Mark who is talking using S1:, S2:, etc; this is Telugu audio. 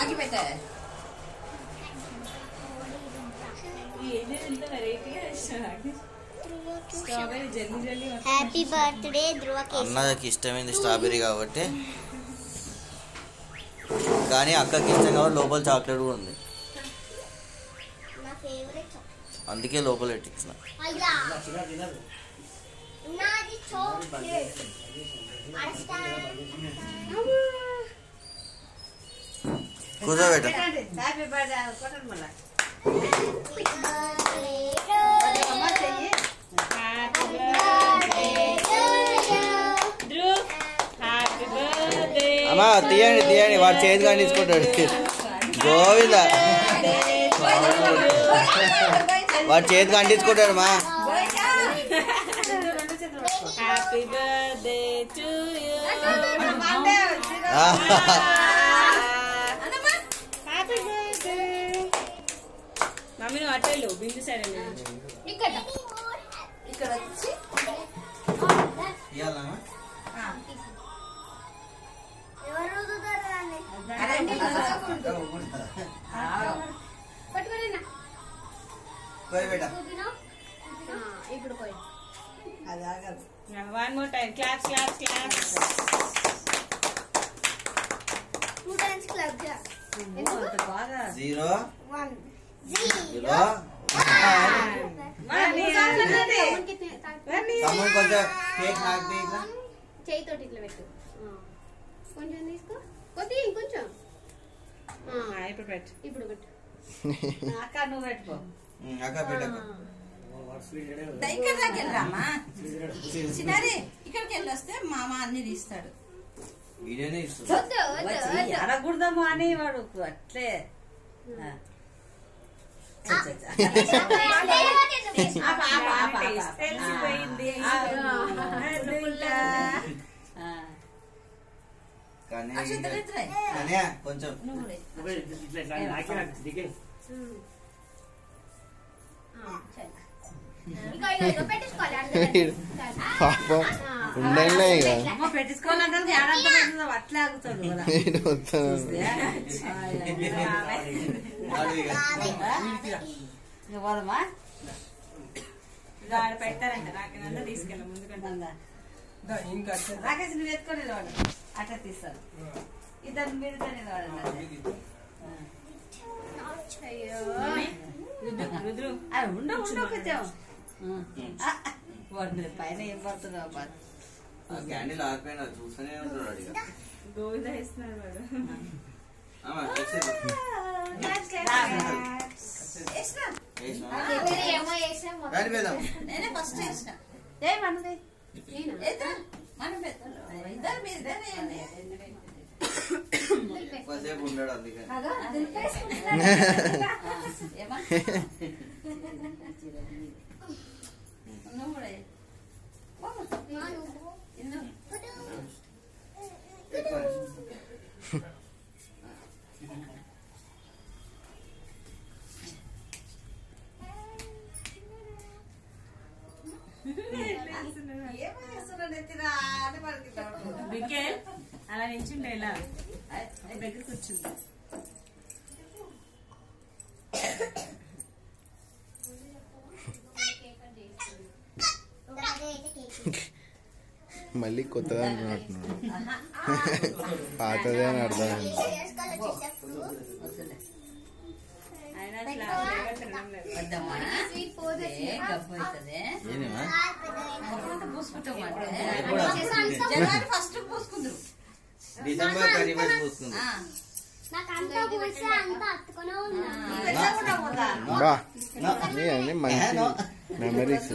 S1: ఆగిపెట్టా
S2: హ్యాపీ బర్త్డే ధ్రువకి.
S3: అన్నకి ఇష్టమైంది స్ట్రాబెర్రీ కాబట్టి, కానీ అక్కకి ఇష్టం కాబట్టి లోపల చాక్లెట్ కూడా ఉంది, అందుకే లోపల పెట్టించిన. కూర్చోబెట్ట.
S1: హ్యాపీ బర్త్డే కొట్టండి మళ్ళా.
S3: అమ్మా తీయండి తీయండి, వాడు చేతి కండించుకుంటాడు. గోవింద వాడు చేతి కండించుకుంటాడు మా.
S4: Happy birthday to you. Happy birthday. Mummy నువ్వు అట్టేళ్ళు బిందు సరే
S2: ఇక్కడ
S1: వచ్చి
S2: ఇప్పుడు పోయి
S1: అది ఆగదు.
S4: One more time. Claps claps claps.
S2: 2 times clap जा.
S1: బాగా
S3: 0
S2: 1
S3: 0 కొంచెం కేక్ నాకు తీయట్లా.
S2: చేయి తోటి ఇట్లా పెట్టు. కొంచెం తీసుకో, కొద్ది ఇంకొంచెం.
S4: ఇప్పుడు పెట్టు.
S2: ఇప్పుడు పెట్టు.
S1: అక్క నువ్వు పెట్టుకో.
S3: అక్క పెట్టక
S1: ఇక్కడ దాకా వెళ్ళరామా చిన్నారి. ఇక్కడికి వెళ్ళి వస్తే మామ అన్ని తీస్తాడు.
S3: వీడియోనే ఇస్తుంది.
S2: వద్దు వద్దు వద్దు.
S1: అడగకూడదాము అని వాడు అట్లే.
S4: తెలిసిపోయింది.
S3: కానీ కొంచెం
S5: పాపం ఉండండి ఇక
S1: పెట్టించుకోవాలంటే అట్లే ఆగుతాడు పోదమ్మా.
S4: పెడతారంట నాకేనంతా తీసుకెళ్ళా ముందుకంటే.
S1: రాకేష్ నువ్వు ఎత్తుకొని నిలవాడు, అట్లా తీస్తాను. ఇద్దరు మీరు నిలవాడు. అది ఉండవు కొంచెం పైన ఏం పడుతున్నావు.
S3: క్యాండిల్ ఆరిపోయినా చూస్తూనే ఉంటాడు అడిగా.
S4: గోవింద వేస్తున్నారు వాడు.
S1: నేనే ఫస్ట్ చేసిన. మనది మనం ఇద్దరు మీరు
S3: కాసేపు ఉన్నాడు అందుకని.
S4: బికేల్ అలా నించుండే ఇలా దగ్గర కూర్చుంది.
S5: మళ్ళీ కొత్తగా అంటున్నాడు, పాతదే అని అర్థమైంది.
S1: ఫస్ట్ పూసుకుందరు.
S3: డిసెంబర్ 31 పూసుకుంది.
S5: బా మంచి మెమరీస్.